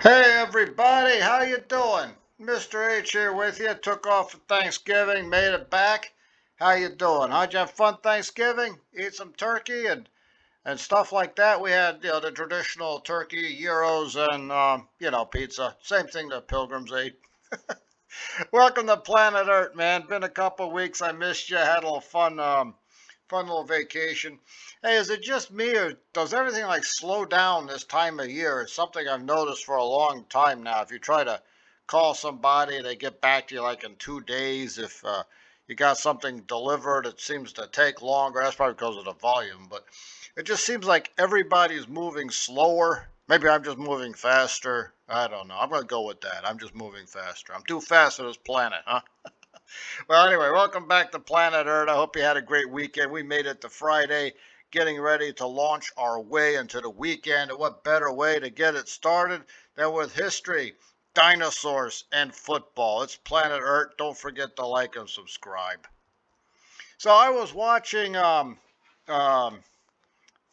Hey everybody, how you doing? Mr. H here with you. Took off for Thanksgiving, made it back. How you doing? How'd you have fun Thanksgiving? Eat some turkey and stuff like that. We had the traditional turkey, gyros, and pizza. Same thing the pilgrims ate. Welcome to Planet Earth, man. Been a couple weeks. I missed you. Had a little fun little vacation. Hey, is it just me or does everything like slow down this time of year? It's something I've noticed for a long time now. If you try to call somebody, they get back to you like in 2 days. If you got something delivered, it seems to take longer. That's probably because of the volume, but it just seems like everybody's moving slower. Maybe I'm just moving faster. I don't know. I'm going to go with that. I'm just moving faster. I'm too fast for this planet, huh? Well, anyway, welcome back to Planet Earth. I hope you had a great weekend. We made it to Friday, getting ready to launch our way into the weekend. And what better way to get it started than with history, dinosaurs, and football? It's Planet Earth. Don't forget to like and subscribe. So I was watching um,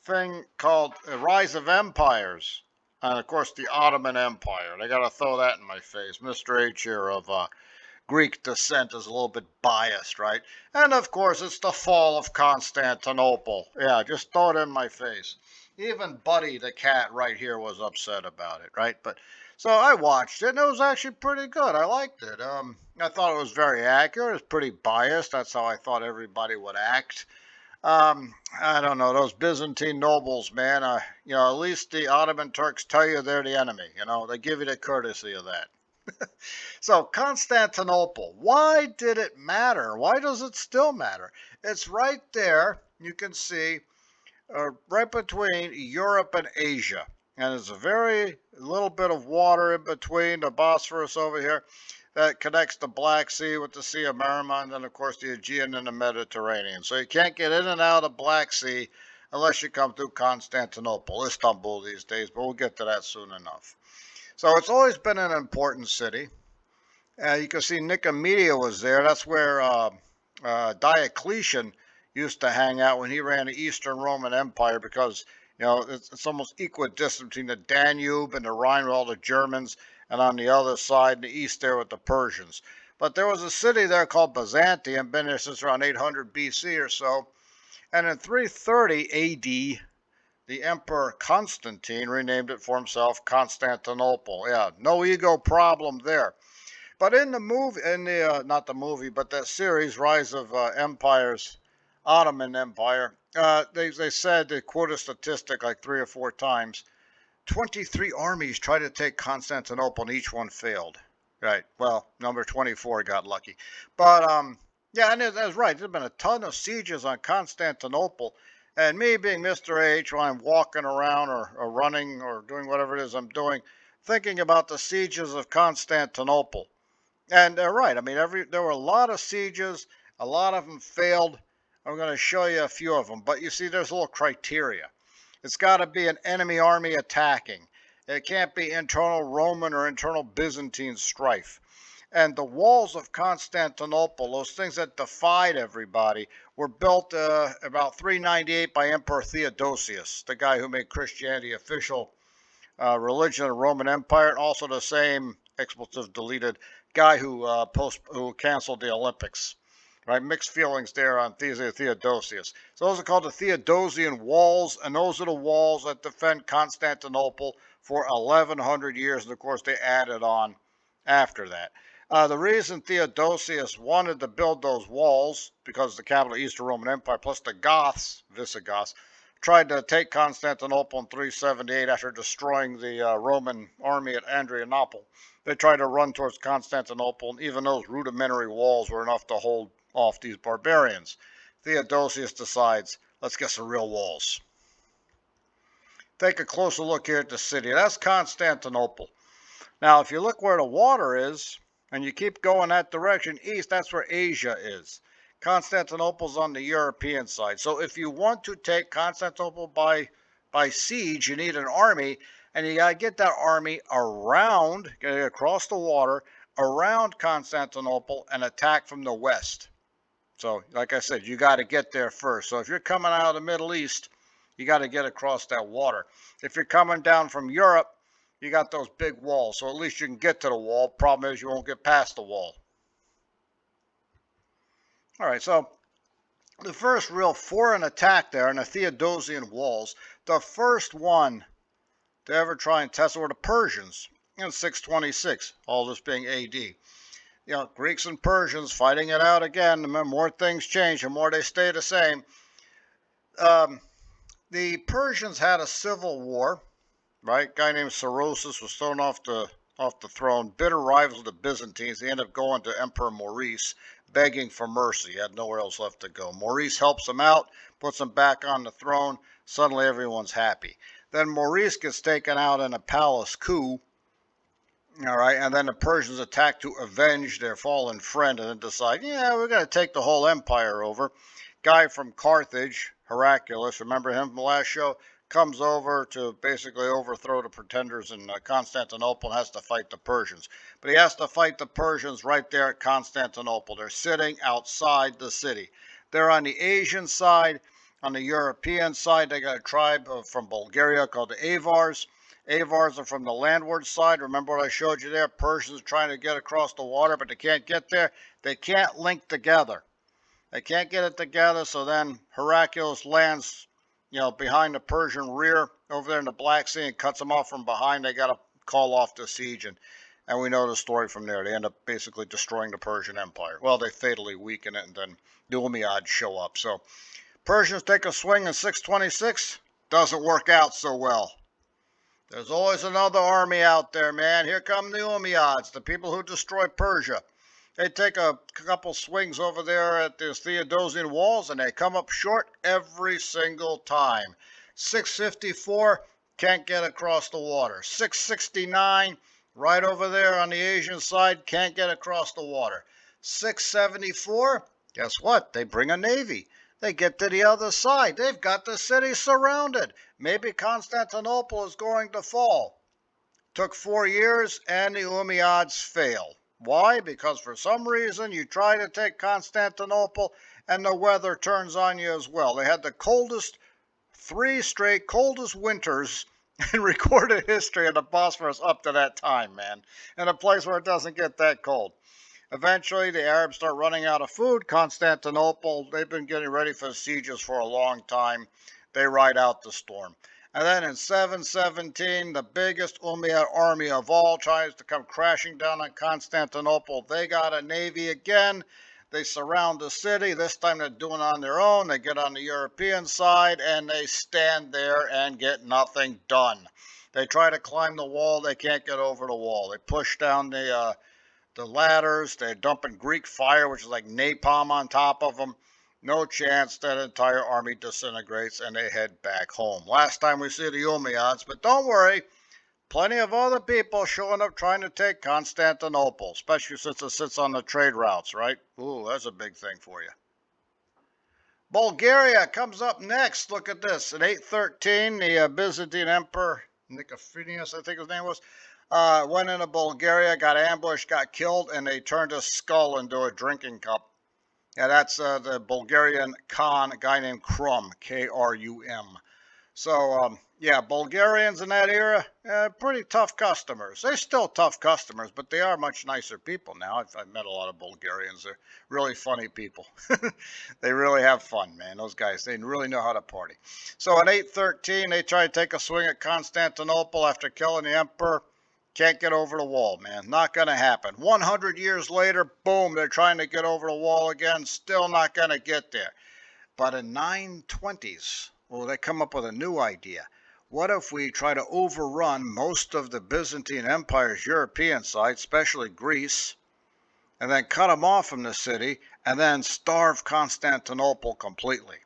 thing called Rise of Empires. And of course, the Ottoman Empire. They got to throw that in my face. Mr. H here of Greek descent is a little bit biased, right? And of course, it's the fall of Constantinople. Yeah, just throw it in my face. Even Buddy the cat right here was upset about it, right? But so I watched it, and it was actually pretty good. I liked it. I thought it was very accurate. It's pretty biased. That's how I thought everybody would act. I don't know those Byzantine nobles, man. At least the Ottoman Turks tell you they're the enemy. They give you the courtesy of that. So, Constantinople, why did it matter? Why does it still matter? It's right there, you can see, right between Europe and Asia. And there's a very little bit of water in between the Bosphorus over here that connects the Black Sea with the Sea of Marmara, and then, of course, the Aegean and the Mediterranean. So you can't get in and out of the Black Sea unless you come through Constantinople, Istanbul these days, but we'll get to that soon enough. So it's always been an important city. You can see Nicomedia was there. That's where Diocletian used to hang out when he ran the Eastern Roman Empire because, it's almost equidistant between the Danube and the Rhine with all the Germans, and on the other side, in the east there with the Persians. But there was a city there called Byzantium, been there since around 800 BC or so. And in 330 AD, the Emperor Constantine renamed it for himself Constantinople. Yeah, no ego problem there. But in the movie, not the movie, but that series, Rise of Empires, Ottoman Empire, they said, they quote a statistic like 3 or 4 times, 23 armies tried to take Constantinople and each one failed. Right. Well, number 24 got lucky. But, yeah, and that's right. There's been a ton of sieges on Constantinople. And me being Mr. H, while I'm walking around or running or doing whatever it is I'm doing, thinking about the sieges of Constantinople. And they're right. I mean, there were a lot of sieges. A lot of them failed. I'm going to show you a few of them. But you see, there's a little criteria. It's got to be an enemy army attacking. It can't be internal Roman or internal Byzantine strife. And the walls of Constantinople, those things that defied everybody, were built about 398 by Emperor Theodosius, the guy who made Christianity official religion of the Roman Empire, and also the same expletive deleted guy who canceled the Olympics. Right, mixed feelings there on Theodosius. So those are called the Theodosian walls, and those are the walls that defend Constantinople for 1,100 years. And of course, they added on after that. The reason Theodosius wanted to build those walls, because the capital of the Eastern Roman Empire, plus the Goths, Visigoths, tried to take Constantinople in 378 after destroying the Roman army at Adrianople. They tried to run towards Constantinople, and even those rudimentary walls were enough to hold off these barbarians. Theodosius decides, let's get some real walls. Take a closer look here at the city. That's Constantinople. Now, if you look where the water is, and you keep going that direction east, that's where Asia is. Constantinople's on the European side. So if you want to take Constantinople by siege, you need an army, and you got to get that army around, across the water, around Constantinople, and attack from the west. So, like I said, you got to get there first. So if you're coming out of the Middle East, you got to get across that water. If you're coming down from Europe, you got those big walls, so at least you can get to the wall. Problem is you won't get past the wall. All right, so the first real foreign attack there in the Theodosian walls, the first one to ever try and test were the Persians in 626, all this being AD. Greeks and Persians fighting it out again. The more things change, the more they stay the same. The Persians had a civil war, right? A guy named Sorosis was thrown off the throne. Bitter rivals of the Byzantines. They end up going to Emperor Maurice, begging for mercy. He had nowhere else left to go. Maurice helps him out, puts him back on the throne. Suddenly everyone's happy. Then Maurice gets taken out in a palace coup. All right, and then the Persians attack to avenge their fallen friend and then decide, we're going to take the whole empire over. Guy from Carthage, Heraclius, remember him from the last show, comes over to basically overthrow the pretenders in Constantinople and has to fight the Persians. But he has to fight the Persians right there at Constantinople. They're sitting outside the city. They're on the Asian side. On the European side, they got a tribe from Bulgaria called the Avars. Avars are from the landward side. Remember what I showed you there? Persians trying to get across the water, but they can't get there. They can't link together. They can't get it together, so then Heraclius lands, behind the Persian rear over there in the Black Sea and cuts them off from behind. They got to call off the siege, and we know the story from there. They end up basically destroying the Persian Empire. Well, they fatally weaken it, and then the Umayyads show up. So Persians take a swing in 626. Doesn't work out so well. There's always another army out there, man. Here come the Umayyads, the people who destroy Persia. They take a couple swings over there at the Theodosian walls, and they come up short every single time. 654, can't get across the water. 669, right over there on the Asian side, can't get across the water. 674, guess what? They bring a navy. They get to the other side. They've got the city surrounded. Maybe Constantinople is going to fall. Took 4 years, and the Umayyads fail. Why? Because for some reason you try to take Constantinople, and the weather turns on you as well. They had the coldest, 3 straight coldest winters in recorded history of the Bosphorus up to that time, man. In a place where it doesn't get that cold. Eventually, the Arabs start running out of food. Constantinople, they've been getting ready for sieges for a long time. They ride out the storm. And then in 717, the biggest Umayyad army of all tries to come crashing down on Constantinople. They got a navy again. They surround the city. This time they're doing it on their own. They get on the European side, and they stand there and get nothing done. They try to climb the wall. They can't get over the wall. They push down the ladders. They're dumping Greek fire, which is like napalm on top of them. No chance. That entire army disintegrates, and they head back home. Last time we see the Umayyads, but don't worry. Plenty of other people showing up trying to take Constantinople, especially since it sits on the trade routes, right? Ooh, that's a big thing for you. Bulgaria comes up next. Look at this. In 813, the Byzantine Emperor, Nicophorus, I think his name was, went into Bulgaria, got ambushed, got killed, and they turned his skull into a drinking cup. Yeah, that's the Bulgarian Khan, a guy named Krum, K-R-U-M. So, yeah, Bulgarians in that era, pretty tough customers. They're still tough customers, but they are much nicer people now. I've met a lot of Bulgarians. They're really funny people. They really have fun, man. Those guys, they really know how to party. So in 813, they try to take a swing at Constantinople after killing the emperor. Can't get over the wall, man. Not going to happen. 100 years later, boom, they're trying to get over the wall again. Still not going to get there. But in 920s, well, they come up with a new idea. What if we try to overrun most of the Byzantine Empire's European side, especially Greece, and then cut them off from the city, and then starve Constantinople completely?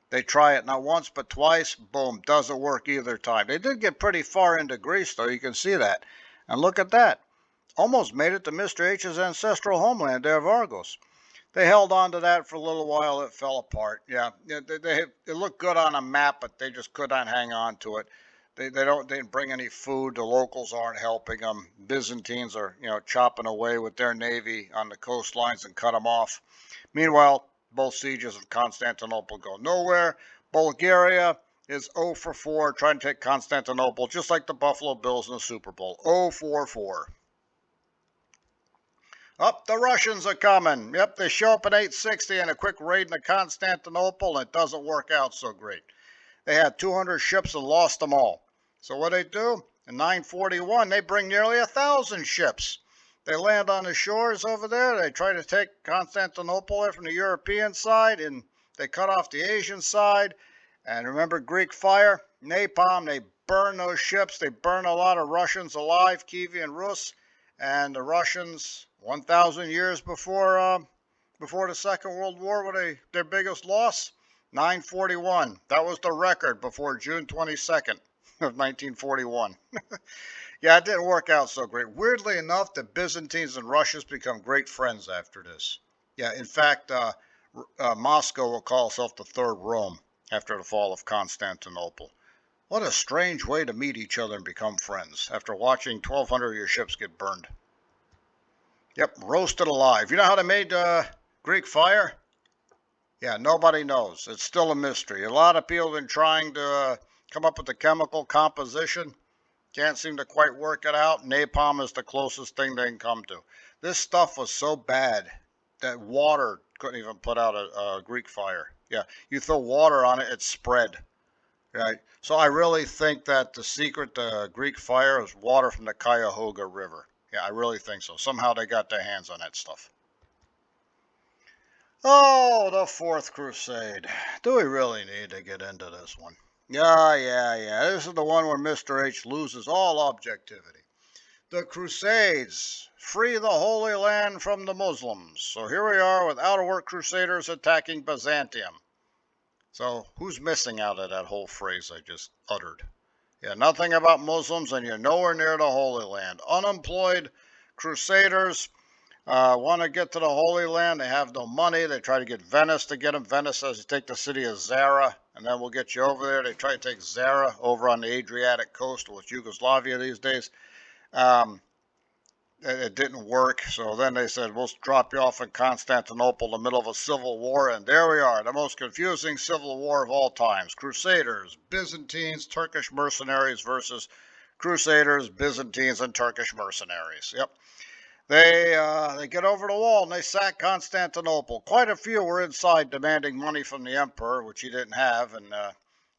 They try it not once but twice. Boom, doesn't work either time. They did get pretty far into Greece, though. You can see that. And look at that. Almost made it to Mr. H's ancestral homeland there of Argos. They held on to that for a little while. It fell apart. Yeah, they looked good on a map, but they just could not hang on to it. They didn't bring any food. The locals aren't helping them. Byzantines are, chopping away with their navy on the coastlines and cut them off. Meanwhile, both sieges of Constantinople go nowhere. Bulgaria, is 0 for 4 trying to take Constantinople, just like the Buffalo Bills in the Super Bowl. 0 for 4. Up, the Russians are coming. Yep, they show up at 860 and a quick raid into Constantinople, and it doesn't work out so great. They had 200 ships and lost them all. So what they do? In 941, they bring nearly 1,000 ships. They land on the shores over there. They try to take Constantinople from the European side, and they cut off the Asian side. And remember Greek fire? Napalm, they burn those ships. They burn a lot of Russians alive, Kievan Rus. And the Russians, 1,000 years before the Second World War, were their biggest loss? 941. That was the record before June 22nd of 1941. Yeah, it didn't work out so great. Weirdly enough, the Byzantines and Russians become great friends after this. Yeah, in fact, Moscow will call itself the Third Rome after the fall of Constantinople. What a strange way to meet each other and become friends after watching 1,200 of your ships get burned. Yep, roasted alive. You know how they made Greek fire? Yeah, nobody knows. It's still a mystery. A lot of people have been trying to come up with the chemical composition. Can't seem to quite work it out. Napalm is the closest thing they can come to. This stuff was so bad that water couldn't even put out a Greek fire. Yeah, you throw water on it, it spread. Right. So I really think that the secret to Greek fire is water from the Cuyahoga River. Yeah, I really think so. Somehow they got their hands on that stuff. Oh, the Fourth Crusade. Do we really need to get into this one? Yeah. This is the one where Mr. H loses all objectivity. The Crusades. Free the Holy Land from the Muslims. So here we are with out-of-work crusaders attacking Byzantium. So who's missing out of that whole phrase I just uttered? Yeah, nothing about Muslims, and you're nowhere near the Holy Land. Unemployed crusaders want to get to the Holy Land. They have no money. They try to get Venice to get them. Venice says you take the city of Zara, and then we'll get you over there. They try to take Zara over on the Adriatic coast, which Yugoslavia these days. It didn't work, so then they said, we'll drop you off in Constantinople in the middle of a civil war, and there we are, the most confusing civil war of all times. Crusaders, Byzantines, Turkish mercenaries versus Crusaders, Byzantines, and Turkish mercenaries. Yep. They get over the wall and they sack Constantinople. Quite a few were inside demanding money from the emperor, which he didn't have, and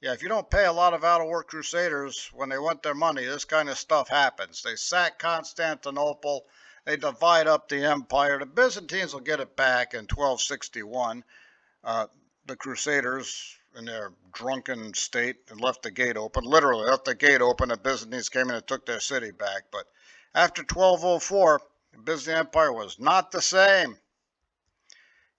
yeah, if you don't pay a lot of out-of-work crusaders when they want their money, this kind of stuff happens. They sack Constantinople. They divide up the empire. The Byzantines will get it back in 1261. The crusaders, in their drunken state, and left the gate open. Literally left the gate open. The Byzantines came in and took their city back. But after 1204, the Byzantine Empire was not the same.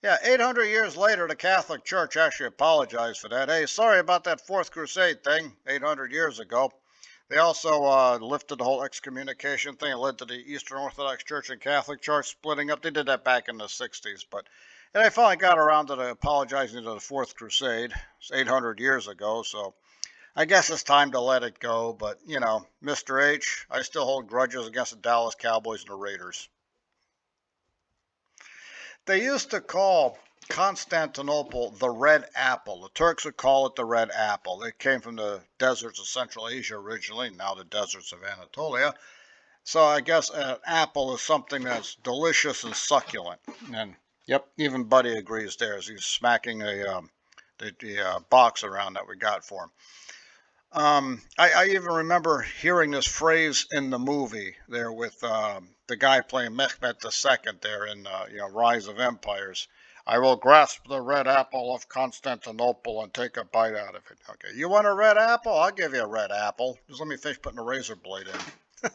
Yeah, 800 years later, the Catholic Church actually apologized for that. Hey, sorry about that Fourth Crusade thing 800 years ago. They also lifted the whole excommunication thing. It led to the Eastern Orthodox Church and Catholic Church splitting up. They did that back in the 60s. But and they finally got around to apologizing to the Fourth Crusade. It's 800 years ago, so I guess it's time to let it go. But, you know, Mr. H, I still hold grudges against the Dallas Cowboys and the Raiders. They used to call Constantinople the Red Apple. The Turks would call it the Red Apple. It came from the deserts of Central Asia originally, now the deserts of Anatolia. So I guess an apple is something that's delicious and succulent. And yep, even Buddy agrees there as he's smacking the box around that we got for him. I even remember hearing this phrase in the movie there with the guy playing Mehmet II there in Rise of Empires. I will grasp the red apple of Constantinople and take a bite out of it. Okay, you want a red apple? I'll give you a red apple. Just let me finish putting the razor blade in.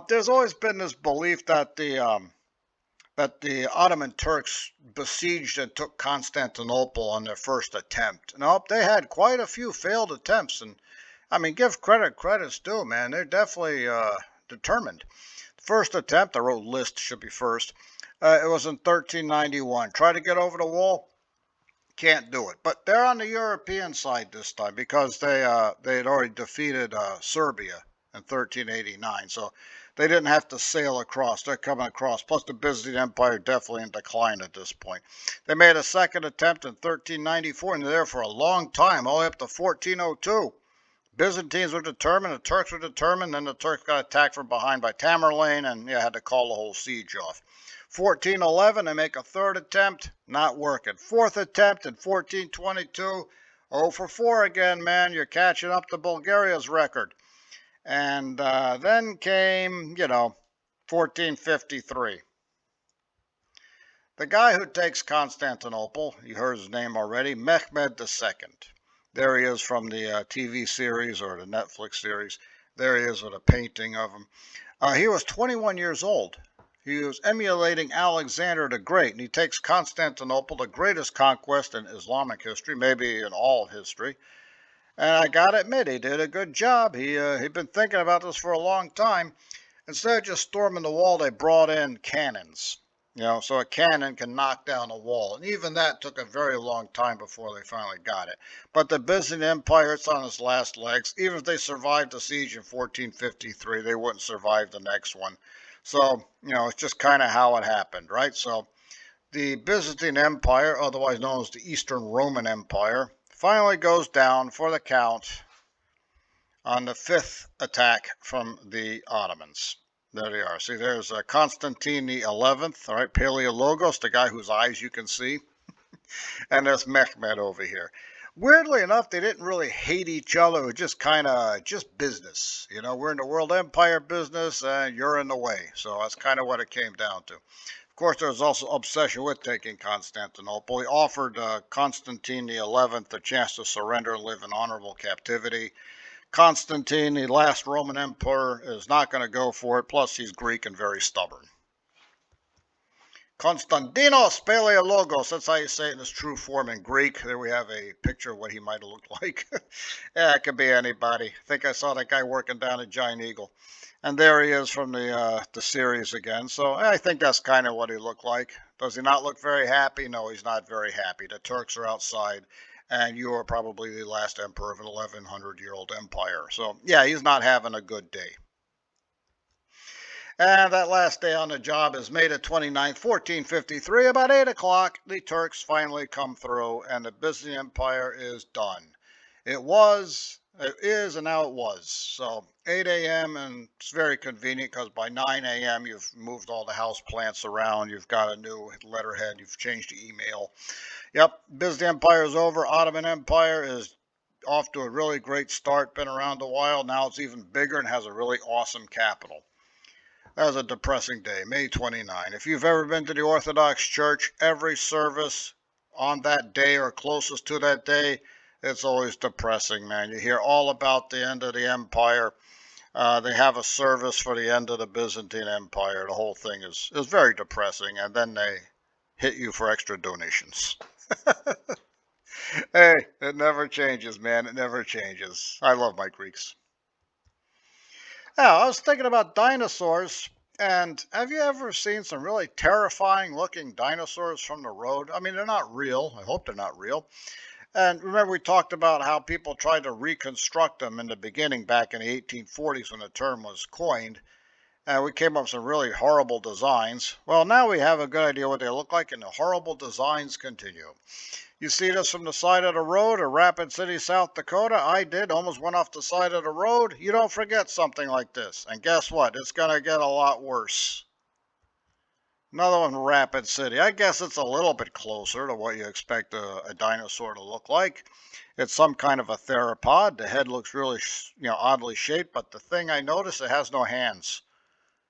There's always been this belief that the Ottoman Turks besieged and took Constantinople on their first attempt. Nope, they had quite a few failed attempts, and I mean, give credit's due, man. They're definitely determined. The first attempt, I wrote list, should be first. It was in 1391. Try to get over the wall, can't do it. But they're on the European side this time because they had already defeated Serbia in 1389. So they didn't have to sail across. They're coming across. Plus, the Byzantine Empire definitely in decline at this point. They made a second attempt in 1394, and they're there for a long time, all the way up to 1402. Byzantines were determined, the Turks were determined, then the Turks got attacked from behind by Tamerlane and had to call the whole siege off. 1411, they make a third attempt, not working. Fourth attempt in 1422, 0 for 4 again, man. You're catching up to Bulgaria's record. And then came, 1453. The guy who takes Constantinople, you heard his name already, Mehmed II. There he is from the TV series or the Netflix series. There he is with a painting of him. He was 21 years old. He was emulating Alexander the Great, and he takes Constantinople, the greatest conquest in Islamic history, maybe in all of history. And I gotta admit, he did a good job. He'd been thinking about this for a long time. Instead of just storming the wall, they brought in cannons. So a cannon can knock down a wall. And even that took a very long time before they finally got it. But the Byzantine Empire, it's on its last legs. Even if they survived the siege in 1453, they wouldn't survive the next one. So, it's just kind of how it happened, right? So the Byzantine Empire, otherwise known as the Eastern Roman Empire, finally goes down for the count on the fifth attack from the Ottomans. There they are. See, there's Constantine the 11th, all right, Paleologos, the guy whose eyes you can see. And there's Mehmed over here. Weirdly enough, they didn't really hate each other. It was just kind of just business. We're in the world empire business and you're in the way. So that's kind of what it came down to. Of course, there was also obsession with taking Constantinople. He offered Constantine the 11th a chance to surrender and live in honorable captivity. Constantine, the last Roman emperor, is not going to go for it. Plus, he's Greek and very stubborn. Konstantinos Paleologos, that's how you say it in its true form in Greek. There we have a picture of what he might have looked like. Yeah, it could be anybody. I think I saw that guy working down at Giant Eagle. And there he is from the series again. So I think that's kind of what he looked like. Does he not look very happy? No, he's not very happy. The Turks are outside. And you are probably the last emperor of an 1100-year-old empire. So, yeah, he's not having a good day. And that last day on the job is May the 29th, 1453. About 8 o'clock, the Turks finally come through, and the Byzantine Empire is done. It is, and now it was. So 8 a.m., and it's very convenient because by 9 a.m. you've moved all the house plants around. You've got a new letterhead. You've changed the email. Yep, Byzantine Empire is over. Ottoman Empire is off to a really great start. Been around a while. Now it's even bigger and has a really awesome capital. That was a depressing day, May 29. If you've ever been to the Orthodox Church, every service on that day or closest to that day, it's always depressing, man. You hear all about the end of the empire. They have a service for the end of the Byzantine Empire. The whole thing is very depressing, and then they hit you for extra donations. Hey, it never changes, man. It never changes. I love my Greeks. Now, I was thinking about dinosaurs, and have you ever seen some really terrifying looking dinosaurs from the road? I mean, they're not real. I hope they're not real. And remember, we talked about how people tried to reconstruct them in the beginning back in the 1840s when the term was coined. And we came up with some really horrible designs. Well, now we have a good idea what they look like, and the horrible designs continue. You see this from the side of the road in Rapid City, South Dakota? I did, almost went off the side of the road. You don't forget something like this. And guess what? It's going to get a lot worse. Another one, Rapid City. I guess it's a little bit closer to what you expect a dinosaur to look like. It's some kind of a theropod. The head looks really, oddly shaped. But the thing I noticed, it has no hands.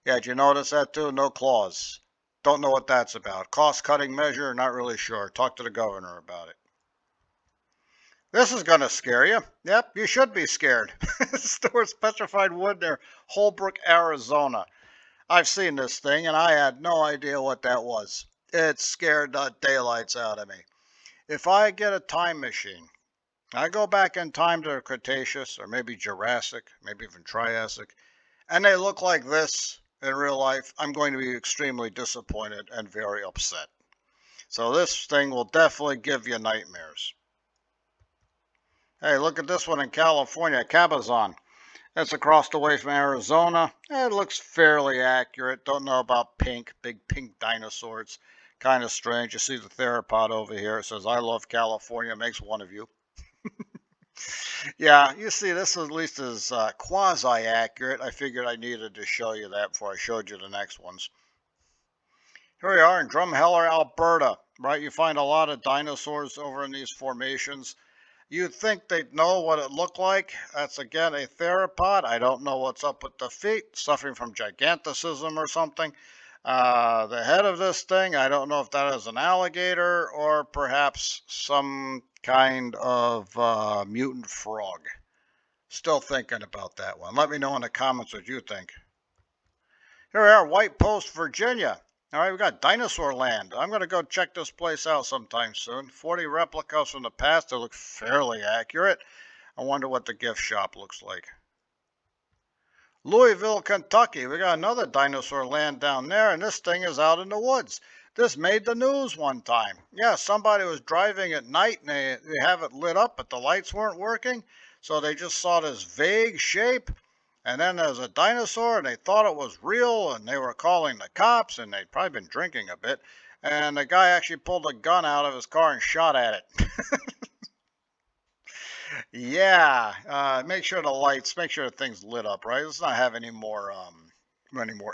Yeah, did you notice that too? No claws. Don't know what that's about. Cost-cutting measure, not really sure. Talk to the governor about it. This is going to scare you. Yep, you should be scared. Store's petrified wood near Holbrook, Arizona. I've seen this thing, and I had no idea what that was. It scared the daylights out of me. If I get a time machine, I go back in time to the Cretaceous, or maybe Jurassic, maybe even Triassic, and they look like this in real life, I'm going to be extremely disappointed and very upset. So this thing will definitely give you nightmares. Hey, look at this one in California, Cabazon. That's across the way from Arizona. It looks fairly accurate. Don't know about pink, big pink dinosaurs. Kind of strange. You see the theropod over here. It says, I love California. Makes one of you. Yeah, you see, this at least is quasi-accurate. I figured I needed to show you that before I showed you the next ones. Here we are in Drumheller, Alberta, right? You find a lot of dinosaurs over in these formations. You'd think they'd know what it looked like. That's again a theropod. I don't know what's up with the feet, suffering from giganticism or something. The head of this thing, I don't know if that is an alligator or perhaps some kind of mutant frog. Still thinking about that one. Let me know in the comments what you think. Here we are, White Post, Virginia. All right, we got Dinosaur Land. I'm going to go check this place out sometime soon. 40 replicas from the past. They look fairly accurate. I wonder what the gift shop looks like. Louisville, Kentucky. We got another Dinosaur Land down there, and this thing is out in the woods. This made the news one time. Yeah, somebody was driving at night, and they have it lit up, but the lights weren't working. So they just saw this vague shape. And then there's a dinosaur, and they thought it was real, and they were calling the cops, and they'd probably been drinking a bit. And the guy actually pulled a gun out of his car and shot at it. Yeah, make sure the thing's lit up, right? Let's not have any more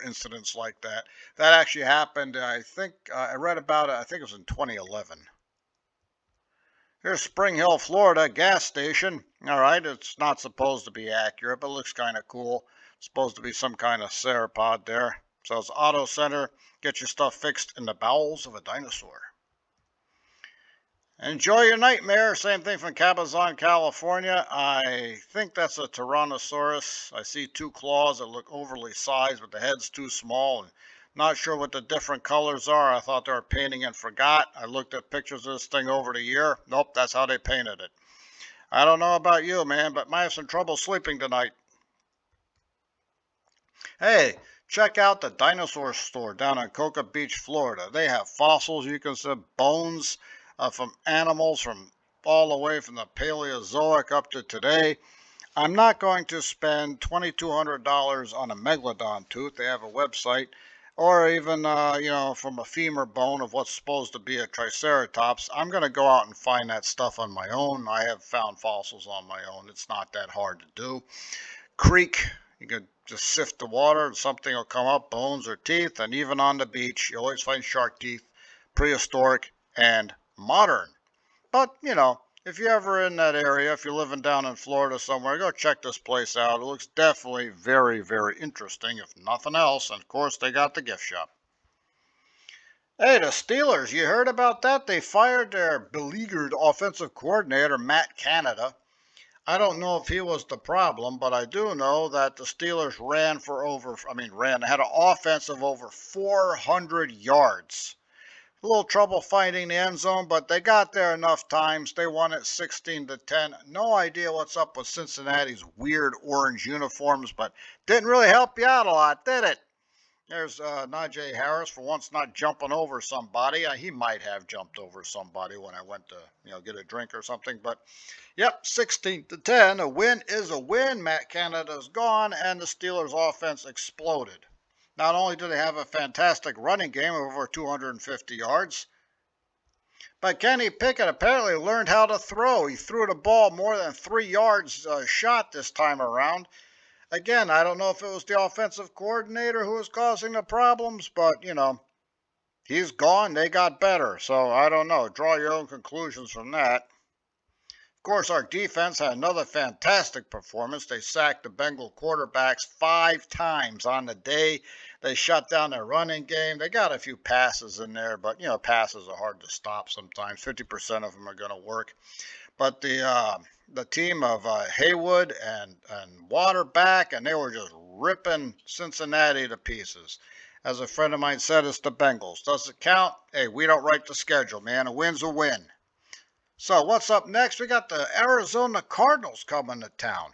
incidents like that. That actually happened. I think I read about it. I think it was in 2011. Here's Spring Hill, Florida, gas station. All right, it's not supposed to be accurate, but it looks kind of cool. It's supposed to be some kind of theropod there. So it's Auto Center. Get your stuff fixed in the bowels of a dinosaur. Enjoy your nightmare. Same thing from Cabazon, California. I think that's a Tyrannosaurus. I see two claws that look overly sized, but the head's too small. And not sure what the different colors are. I thought they were painting and forgot. I looked at pictures of this thing over the year. Nope, that's how they painted it. I don't know about you, man, but might have some trouble sleeping tonight. Hey, check out the dinosaur store down in Cocoa Beach, Florida. They have fossils. You can see bones from animals from all the way from the Paleozoic up to today. I'm not going to spend $2,200 on a megalodon tooth. They have a website. Or even, from a femur bone of what's supposed to be a triceratops. I'm going to go out and find that stuff on my own. I have found fossils on my own. It's not that hard to do. Creek, you can just sift the water and something will come up, bones or teeth. And even on the beach, you always find shark teeth, prehistoric and modern. But, if you're ever in that area, if you're living down in Florida somewhere, go check this place out. It looks definitely very, very interesting, if nothing else. And, of course, they got the gift shop. Hey, the Steelers, you heard about that? They fired their beleaguered offensive coordinator, Matt Canada. I don't know if he was the problem, but I do know that the Steelers had an offense of over 400 yards. A little trouble finding the end zone, but they got there enough times. They won it 16-10. No idea what's up with Cincinnati's weird orange uniforms, but didn't really help you out a lot, did it? There's Najee Harris for once not jumping over somebody. He might have jumped over somebody when I went to get a drink or something, but yep, 16-10. A win is a win. Matt Canada's gone, and the Steelers' offense exploded. Not only do they have a fantastic running game of over 250 yards, but Kenny Pickett apparently learned how to throw. He threw the ball more than 3 yards shot this time around. Again, I don't know if it was the offensive coordinator who was causing the problems, but, he's gone. They got better. So I don't know. Draw your own conclusions from that. Of course, our defense had another fantastic performance. They sacked the Bengal quarterbacks 5 times on the day. They shut down their running game. They got a few passes in there, but, passes are hard to stop sometimes. 50% of them are going to work. But the team of Haywood and Waterback, and they were just ripping Cincinnati to pieces. As a friend of mine said, it's the Bengals. Does it count? Hey, we don't write the schedule, man. A win's a win. So what's up next? We got the Arizona Cardinals coming to town.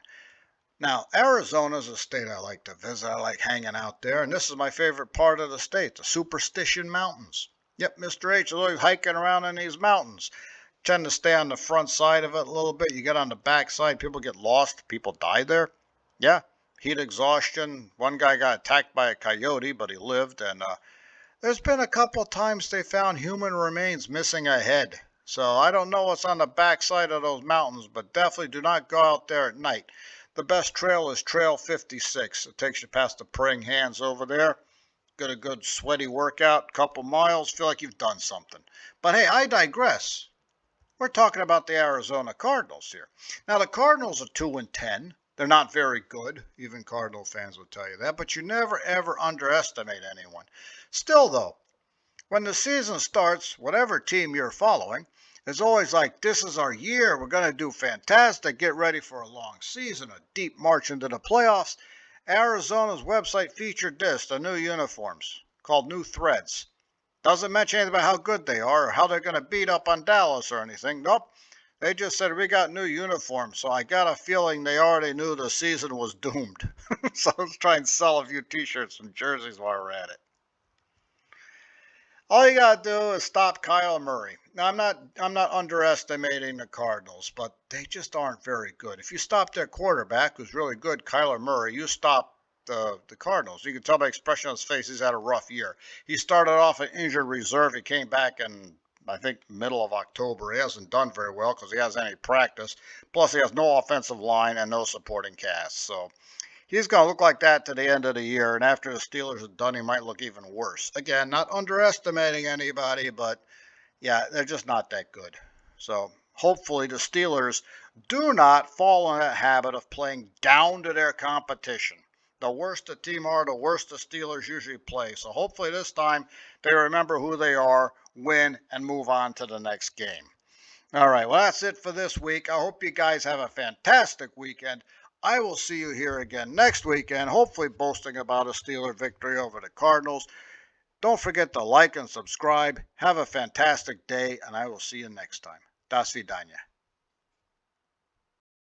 Now, Arizona is a state I like to visit. I like hanging out there. And this is my favorite part of the state, the Superstition Mountains. Yep, Mr. H is always hiking around in these mountains. Tend to stay on the front side of it a little bit. You get on the back side, people get lost. People die there. Yeah, heat exhaustion. One guy got attacked by a coyote, but he lived. And there's been a couple times they found human remains missing a head. So I don't know what's on the backside of those mountains, but definitely do not go out there at night. The best trail is Trail 56. It takes you past the praying hands over there. Get a good sweaty workout, couple miles, feel like you've done something. But hey, I digress. We're talking about the Arizona Cardinals here. Now the Cardinals are 2-10. They're not very good. Even Cardinal fans will tell you that. But you never ever underestimate anyone. Still though, when the season starts, whatever team you're following, it's always like, this is our year. We're going to do fantastic. Get ready for a long season, a deep march into the playoffs. Arizona's website featured this, the new uniforms, called New Threads. Doesn't mention anything about how good they are or how they're going to beat up on Dallas or anything. Nope. They just said, we got new uniforms. So I got a feeling they already knew the season was doomed. So let's try and sell a few t-shirts and jerseys while we're at it. All you got to do is stop Kyle Murray. Now, I'm not underestimating the Cardinals, but they just aren't very good. If you stop their quarterback, who's really good, Kyler Murray, you stop the Cardinals. You can tell by the expression on his face he's had a rough year. He started off an injured reserve. He came back in, I think, middle of October. He hasn't done very well because he hasn't any practice. Plus, he has no offensive line and no supporting cast. So he's going to look like that to the end of the year, and after the Steelers are done, he might look even worse. Again, not underestimating anybody, but yeah, they're just not that good. So hopefully the Steelers do not fall in that habit of playing down to their competition. The worse the team are, the worse the Steelers usually play. So hopefully this time they remember who they are, win, and move on to the next game. All right, well, that's it for this week. I hope you guys have a fantastic weekend. I will see you here again next weekend, hopefully boasting about a Steeler victory over the Cardinals. Don't forget to like and subscribe. Have a fantastic day, and I will see you next time. Das vidanya.